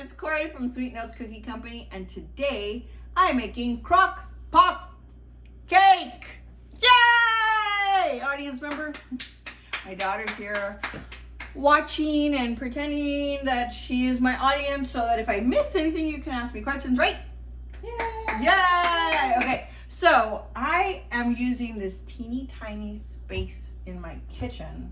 it's Corey from Sweet Notes Cookie Company, and today I'm making Crockpot Cake! Yay! Audience member, my daughter's here watching and pretending that she is my audience so that if I miss anything, you can ask me questions, right? Yay! Yay! Okay, so I am using this teeny tiny space in my kitchen,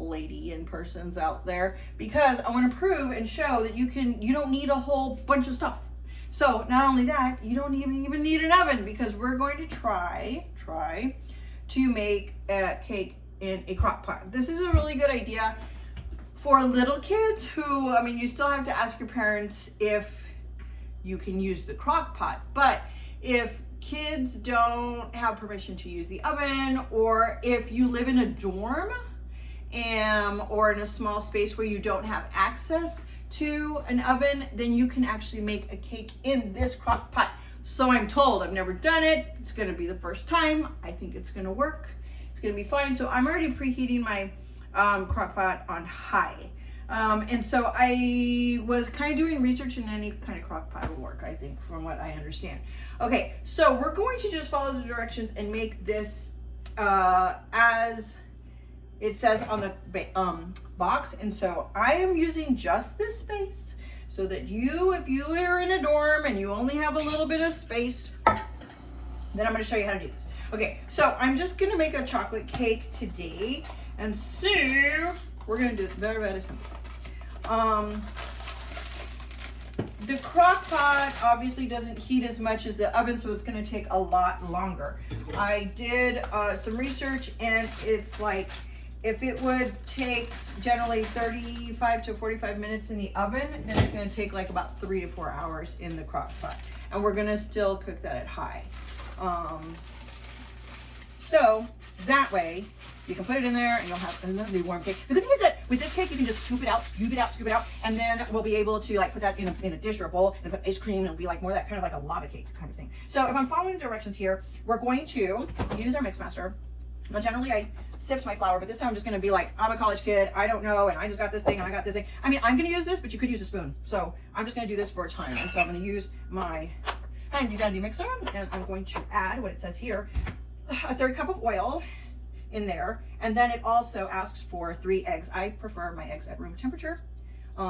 lady and persons out there, because I want to prove and show that you don't need a whole bunch of stuff. So not only that, you don't even need an oven, because we're going to try to make a cake in a crock pot. This is a really good idea for little kids who, I mean, you still have to ask your parents if you can use the crock pot, but if kids don't have permission to use the oven, or if you live in a dorm or in a small space where you don't have access to an oven, then you can actually make a cake in this crock pot. So I'm told. I've never done it. It's going to be the first time. I think it's going to work. It's going to be fine. So I'm already preheating my crock pot on high. And so I was kind of doing research, and any kind of crock pot will work, I think, from what I understand. Okay, so we're going to just follow the directions and make this as it says on the box. And so I am using just this space so that if you are in a dorm and you only have a little bit of space, then I'm going to show you how to do this. Okay, so I'm just going to make a chocolate cake today. And so we're going to do this very simple. The crock pot obviously doesn't heat as much as the oven, so it's going to take a lot longer. I did some research, and it's like, if it would take generally 35 to 45 minutes in the oven, then it's going to take like about 3 to 4 hours in the crock pot. And we're going to still cook that at high. So that way you can put it in there and you'll have a lovely warm cake. The good thing is that with this cake, you can just scoop it out, and then we'll be able to like put that in a dish or a bowl and put ice cream, and it'll be like more that kind of like a lava cake kind of thing. So if I'm following the directions here, we're going to use our mix master. Now, generally I sift my flour, but this time I'm just going to be like, I'm a college kid, I don't know, and I just got this thing and I got this thing. I mean, I'm going to use this, but you could use a spoon. So I'm just going to do this for a time. And so I'm going to use my handy dandy mixer, and I'm going to add what it says here, a 1/3 cup of oil in there. And then it also asks for 3 eggs. I prefer my eggs at room temperature.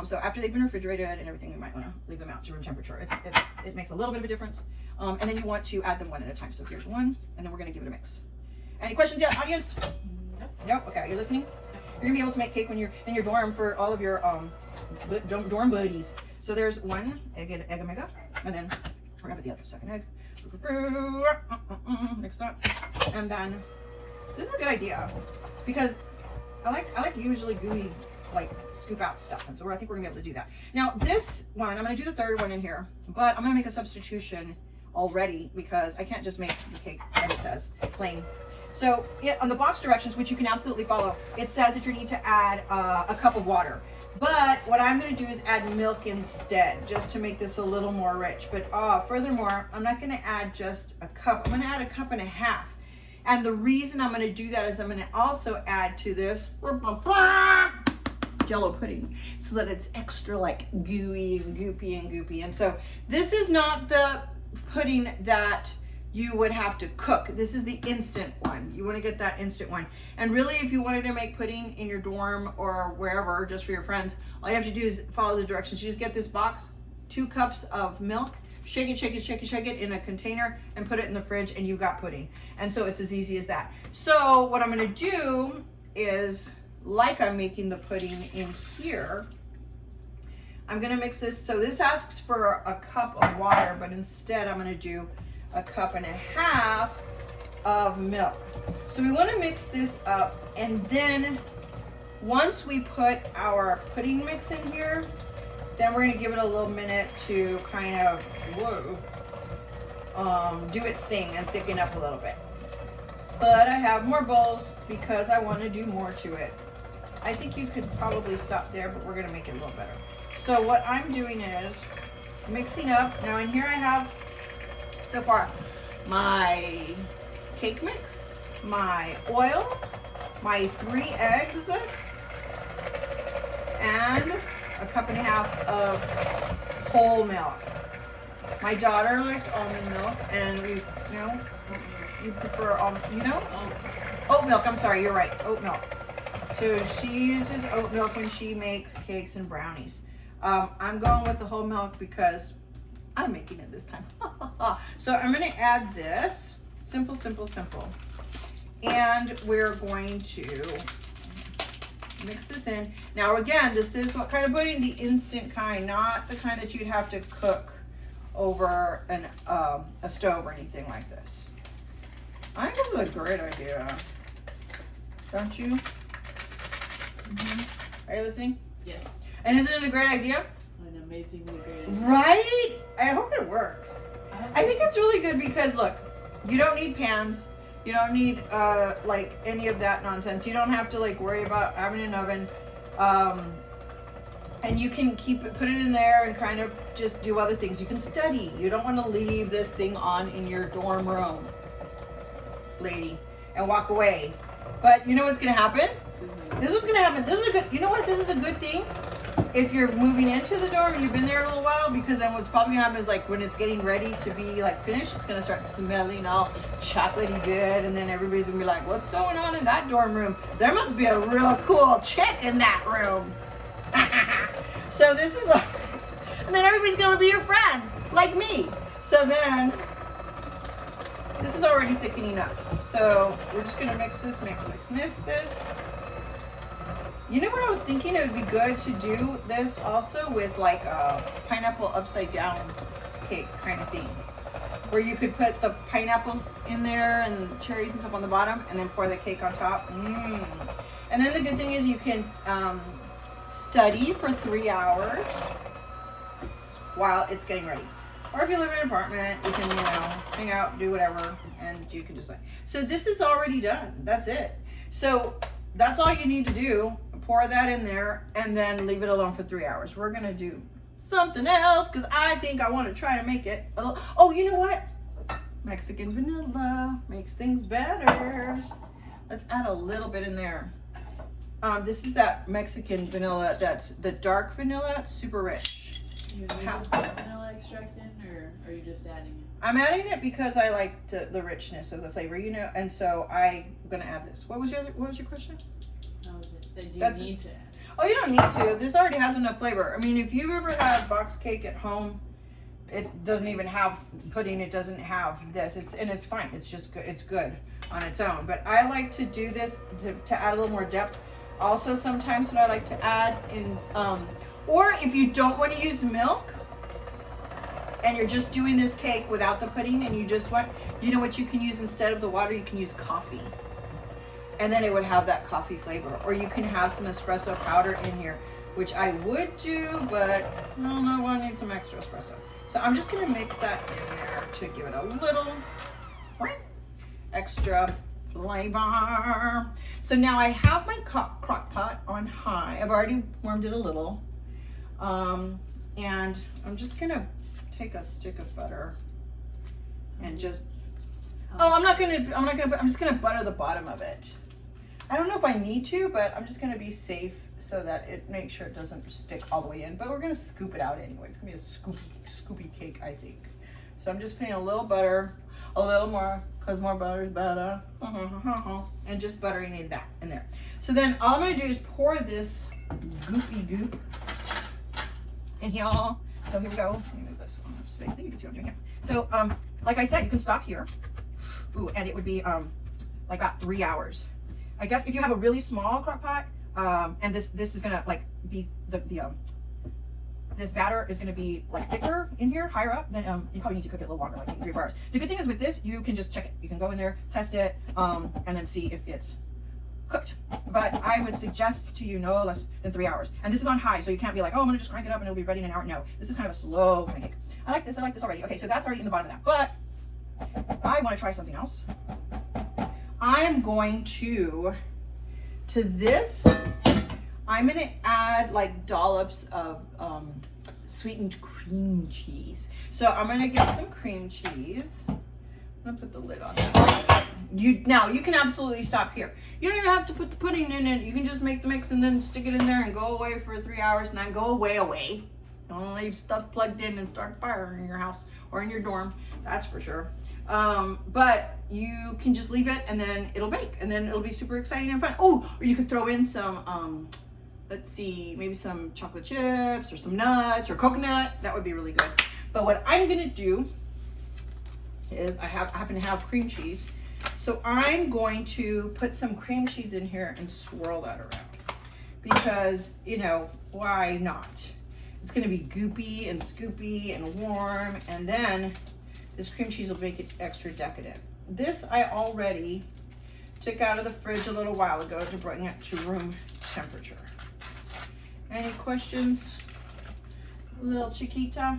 So after they've been refrigerated and everything, you might want to leave them out to room temperature. It makes a little bit of a difference. And then you want to add them one at a time. So here's one, and then we're going to give it a mix. Any questions yet, audience? No? Okay, are you listening? You're going to be able to make cake when you're in your dorm for all of your dorm buddies. So there's 1 egg omega, and then we're going to put the other second egg. Mix that. And then this is a good idea, because I like usually gooey, like scoop out stuff, and so I think we're gonna be able to do that. Now this one, I'm gonna do the 3rd one in here, but I'm gonna make a substitution already, because I can't just make the cake as it says, plain. So on the box directions, which you can absolutely follow, it says that you need to add a cup of water. But what I'm going to do is add milk instead, just to make this a little more rich. But furthermore, I'm not going to add just a cup. I'm going to add 1.5 cups. And the reason I'm going to do that is I'm going to also add to this Jello pudding, so that it's extra like gooey and goopy. And so this is not the pudding that you would have to cook. This is the instant one. You want to get that instant one. And really, if you wanted to make pudding in your dorm or wherever, just for your friends, all you have to do is follow the directions. You just get this box, 2 cups of milk, shake it in a container, and put it in the fridge, and you've got pudding. And so it's as easy as that. So what I'm going to do is, like I'm making the pudding in here, I'm going to mix this. So this asks for 1 cup of water, but instead I'm going to do 1.5 cups of milk. So we want to mix this up, and then once we put our pudding mix in here, then we're going to give it a little minute to kind of do its thing and thicken up a little bit. But I have more bowls because I want to do more to it. I think you could probably stop there, but we're going to make it a little better. So what I'm doing is mixing up. Now in here I have so far my cake mix, my oil, my 3 eggs, and a cup and a half of whole milk. My daughter likes almond milk, and you prefer almond, oat milk. I'm sorry, you're right, oat milk. So she uses oat milk when she makes cakes and brownies. I'm going with the whole milk because I'm making it this time. So I'm going to add this. Simple, simple, simple. And we're going to mix this in. Now again, this is what kind of pudding? The instant kind, not the kind that you'd have to cook over a stove or anything like this. I think this is a great idea. Don't you? Are you listening? Yes. And isn't it a great idea? An amazingly great idea. Right? I hope it works. I think it's really good because look, you don't need pans. You don't need like any of that nonsense. You don't have to like worry about having an oven. And you can put it in there and kind of just do other things. You can study. You don't want to leave this thing on in your dorm room, lady, and walk away. But you know what's gonna happen? This is what's gonna happen. This is a good, you know what? This is a good thing if you're moving into the dorm and you've been there a little while, because then what's probably gonna happen is like when it's getting ready to be like finished, it's gonna start smelling all chocolatey good, and then everybody's gonna be like, what's going on in that dorm room? There must be a real cool chick in that room. So this is and then everybody's gonna be your friend, like me. So then, this is already thickening up. So we're just gonna mix this, mix this. You know what I was thinking? It would be good to do this also with like a pineapple upside down cake kind of thing, where you could put the pineapples in there and cherries and stuff on the bottom, and then pour the cake on top. And then the good thing is you can study for 3 hours while it's getting ready. Or if you live in an apartment, you can, hang out, do whatever, and you can just like. So this is already done. That's it. So that's all you need to do. Pour that in there and then leave it alone for 3 hours. We're gonna do something else because I think I want to try to make it a little. Oh, you know what? Mexican vanilla makes things better. Let's add a little bit in there. This is that Mexican vanilla. That's the dark vanilla. It's super rich. You need vanilla extract in, or are you just adding it? I'm adding it because I like the richness of the flavor, and so I'm gonna add this. What was your question? How is it? Do you need to add? Oh, you don't need to. This already has enough flavor. I mean, if you've ever had box cake at home, it doesn't even have pudding. It doesn't have this. It's fine. It's just good. It's good on its own. But I like to do this to add a little more depth. Also, sometimes what I like to add in, or if you don't want to use milk, and you're just doing this cake without the pudding, and you just want, you know what you can use instead of the water? You can use coffee. And then it would have that coffee flavor. Or you can have some espresso powder in here, which I would do, but I don't know, I need some extra espresso. So I'm just gonna mix that in there to give it a little extra flavor. So now I have my crock pot on high. I've already warmed it a little. And I'm just gonna take a stick of butter and just, I'm just gonna butter the bottom of it. I don't know if I need to, but I'm just gonna be safe so that it makes sure it doesn't stick all the way in, but we're gonna scoop it out anyway. It's gonna be a scoopy cake, I think. So I'm just putting a little butter, a little more, cause more butter is better, and just buttering that in there. So then all I'm gonna do is pour this goopy goop in here. So here we go. Let me move this one up space. I think you can see what I'm doing here. So like I said, you can stop here. Ooh, and it would be like about 3 hours. I guess if you have a really small crock pot, and this is gonna like be this batter is gonna be like thicker in here, higher up, then you probably need to cook it a little longer, like maybe 3 or 4 hours. The good thing is with this, you can just check it. You can go in there, test it, and then see if it's cooked. But I would suggest to you no less than 3 hours. And this is on high, so you can't be like, oh, I'm gonna just crank it up and it'll be ready in an hour. No, this is kind of a slow kind of cake. I like this already. Okay, so that's already in the bottom of that. But I want to try something else. I'm going to this, I'm going to add like dollops of sweetened cream cheese. So I'm going to get some cream cheese. I'm I'm gonna put the lid on that. Now you can absolutely stop here. You don't even have to put the pudding in it. You can just make the mix and then stick it in there and go away for 3 hours. Not go away. Don't leave stuff plugged in and start a fire in your house or in your dorm. That's for sure. But you can just leave it and then it'll bake and then it'll be super exciting and fun. Oh, or you could throw in some, let's see, maybe some chocolate chips or some nuts or coconut. That would be really good. But what I'm gonna do is I happen to have cream cheese. So I'm going to put some cream cheese in here and swirl that around because, you know, why not? It's gonna be goopy and scoopy and warm, and then this cream cheese will make it extra decadent. This I already took out of the fridge a little while ago to bring it to room temperature. Any questions, little Chiquita,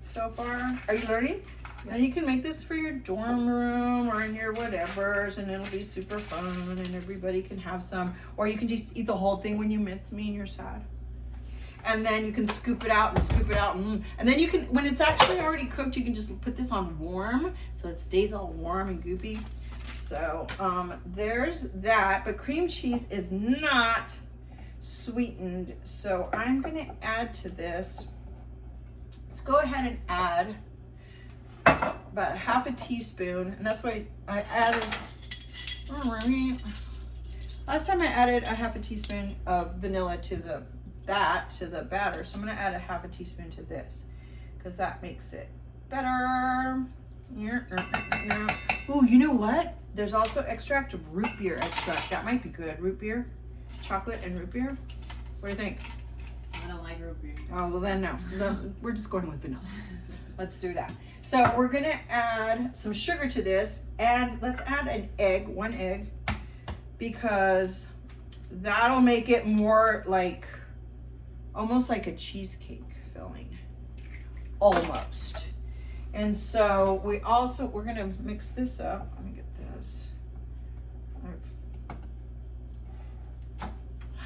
so far? Are you learning? And you can make this for your dorm room or in your whatevers, and it'll be super fun, and everybody can have some. Or you can just eat the whole thing when you miss me and you're sad. And then you can scoop it out and scoop it out. And then you can, when it's actually already cooked, you can just put this on warm so it stays all warm and goopy. So there's that. But cream cheese is not sweetened. So I'm going to add to this. Let's go ahead and add about half a teaspoon. And that's why I added, last time I added a half a teaspoon of vanilla to the batter. So I'm going to add a half a teaspoon to this because that makes it better. Ooh, you know what? There's also extract of root beer extract. That might be good. Root beer, chocolate and root beer. What do you think? I don't like root beer. Oh, well then no. We're just going with vanilla. Let's do that. So we're going to add some sugar to this, and let's add an egg, 1 egg, because that'll make it more like, almost like a cheesecake filling, almost. And so we're gonna mix this up. Let me get this.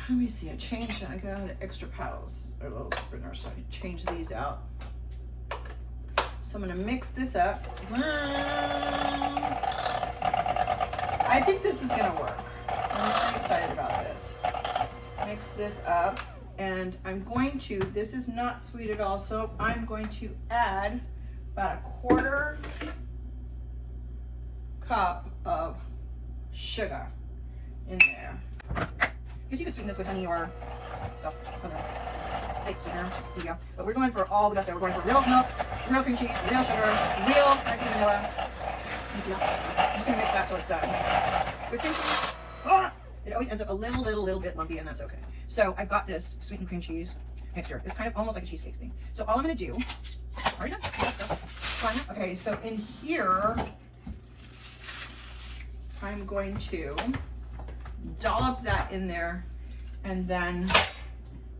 Let me see, I got extra paddles, or little spinner, so I change these out. So I'm gonna mix this up. I think this is gonna work. I'm pretty excited about this. Mix this up. And I'm going to, this is not sweet at all, so I'm going to add about 1/4 cup of sugar in there. I guess you could sweeten this with honey or stuff. Fake sweetener, yeah. But we're going for all the gusto. We're going for real milk, real cream cheese, real sugar, real nice vanilla. Let me see that. I'm just gonna mix that till it's done. With cream cheese. It always ends up a little bit lumpy, and that's okay. So I've got this sweetened cream cheese mixture. It's kind of almost like a cheesecake thing. So all I'm going to do, already done? Fine. Okay, so in here, I'm going to dollop that in there and then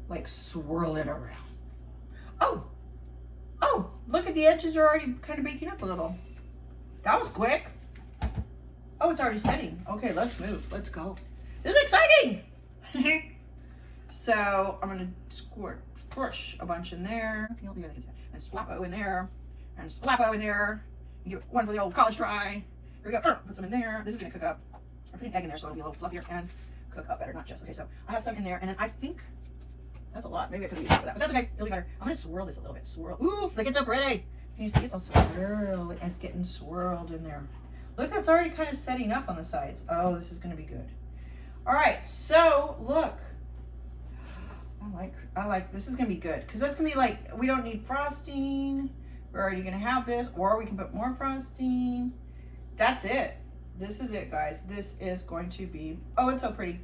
like swirl it around. Oh, look at the edges are already kind of baking up a little. That was quick. Oh, it's already setting. Okay, let's move. Let's go. This is exciting. So I'm gonna squish a bunch in there, and splappo in there, and splappo in there. And give it one for the old college try. Here we go. Put some in there. This is gonna cook up. I'm putting egg in there so it'll be a little fluffier and cook up better, not just. Okay, so I have some in there, and then I think that's a lot. Maybe I could use some of that, but that's okay. It'll be better. I'm gonna swirl this a little bit. Swirl. Ooh, look, it's so pretty. Can you see it's all swirled? And it's getting swirled in there. Look, that's already kind of setting up on the sides. Oh, this is gonna be good. All right, so look. I like, this is gonna be good because that's gonna be like, we don't need frosting. We're already gonna have this, or we can put more frosting. That's it. This is it, guys. This is going to be, oh, it's so pretty.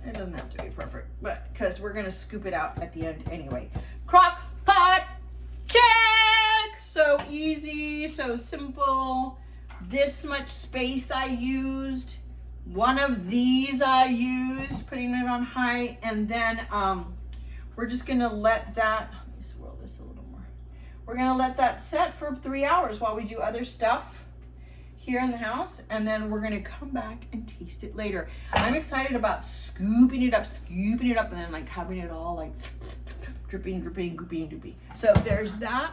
It doesn't have to be perfect, but because we're gonna scoop it out at the end anyway. Crockpot cake! So easy, so simple. This much space I used. One of these I used, putting it on high, and then we're just gonna let that, let me swirl this a little more. We're gonna let that set for 3 hours while we do other stuff here in the house, and then we're gonna come back and taste it later. I'm excited about scooping it up, and then like having it all like dripping, goopy. So there's that.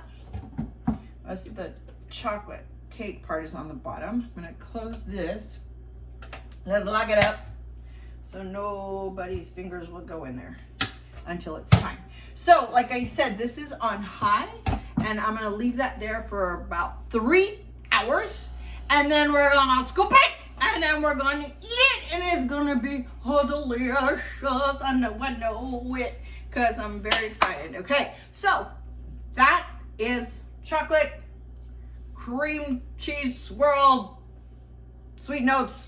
the chocolate cake part is on the bottom. I'm gonna close this. Let's lock it up so nobody's fingers will go in there until it's time. So, like I said, this is on high, and I'm gonna leave that there for about 3 hours, and then we're gonna scoop it, and then we're gonna eat it, and it's gonna be delicious. I know it, because I'm very excited. Okay, so that is chocolate cream cheese swirl sweet notes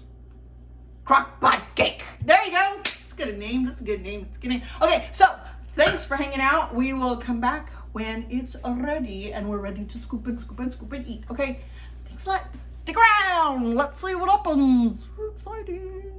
crockpot cake. There you go. That's a good name. That's a good name. It's a good name. Okay, so thanks for hanging out. We will come back when it's ready and we're ready to scoop and eat. Okay, thanks a lot. Stick around. Let's see what happens. We're exciting.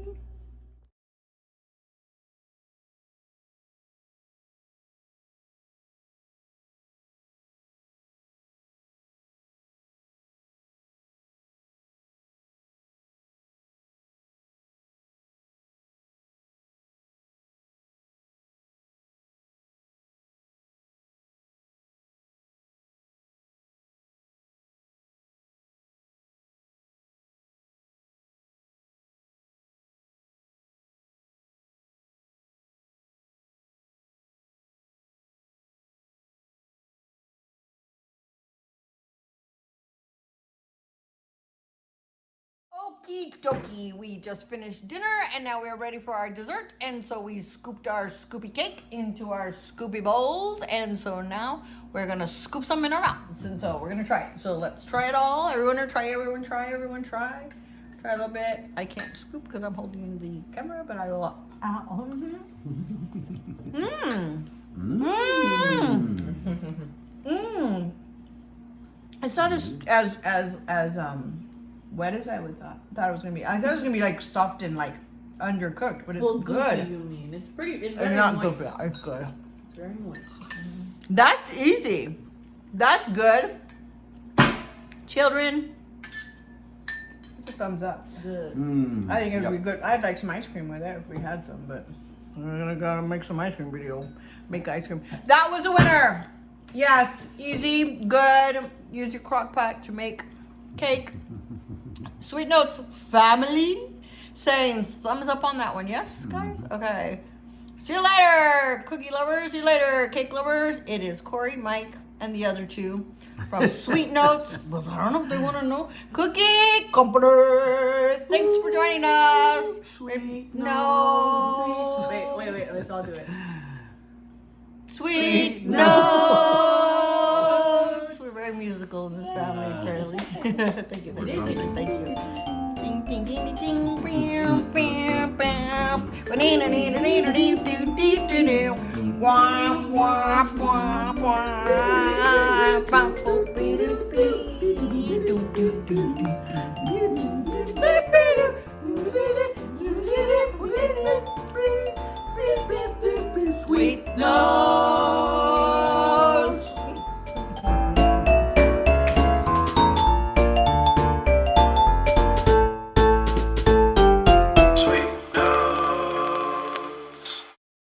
Okie dokie, we just finished dinner and now we're ready for our dessert. And so we scooped our scoopy cake into our scoopy bowls. And so now we're gonna scoop some in our mouths. And so we're gonna try it. So let's try it all. Everyone try. Try a little bit. I can't scoop because I'm holding the camera, but I will. It's not as wet as I would thought it was gonna be. I thought it was gonna be like soft and like undercooked, but it's good. Goopy, you mean? It's pretty. It's very not moist. good. It's good. It's very moist. That's easy. That's good. Children, it's a thumbs up. Good. I think it'd be good. I'd like some ice cream with it if we had some, but we're gonna go make some ice cream video. Make ice cream. That was a winner. Yes, easy, good. Use your crock pot to make cake. Sweet Notes family saying thumbs up on that one. Yes, guys? Okay. See you later, cookie lovers. See you later, cake lovers. It is Corey, Mike, and the other two from Sweet Notes. Well, I don't know if they want to know. Cookie Company. Thanks for joining us. Sweet Notes. Wait. Let's all do it. Sweet Notes. We're very musical in this family, apparently. Thank you. Ding, ding, ding, ding, bam, bam, bam. Wah, wah, wah, wah. Bam, boop, bee, doo, bee, doo, doo, doo, doo. Sweet Notes.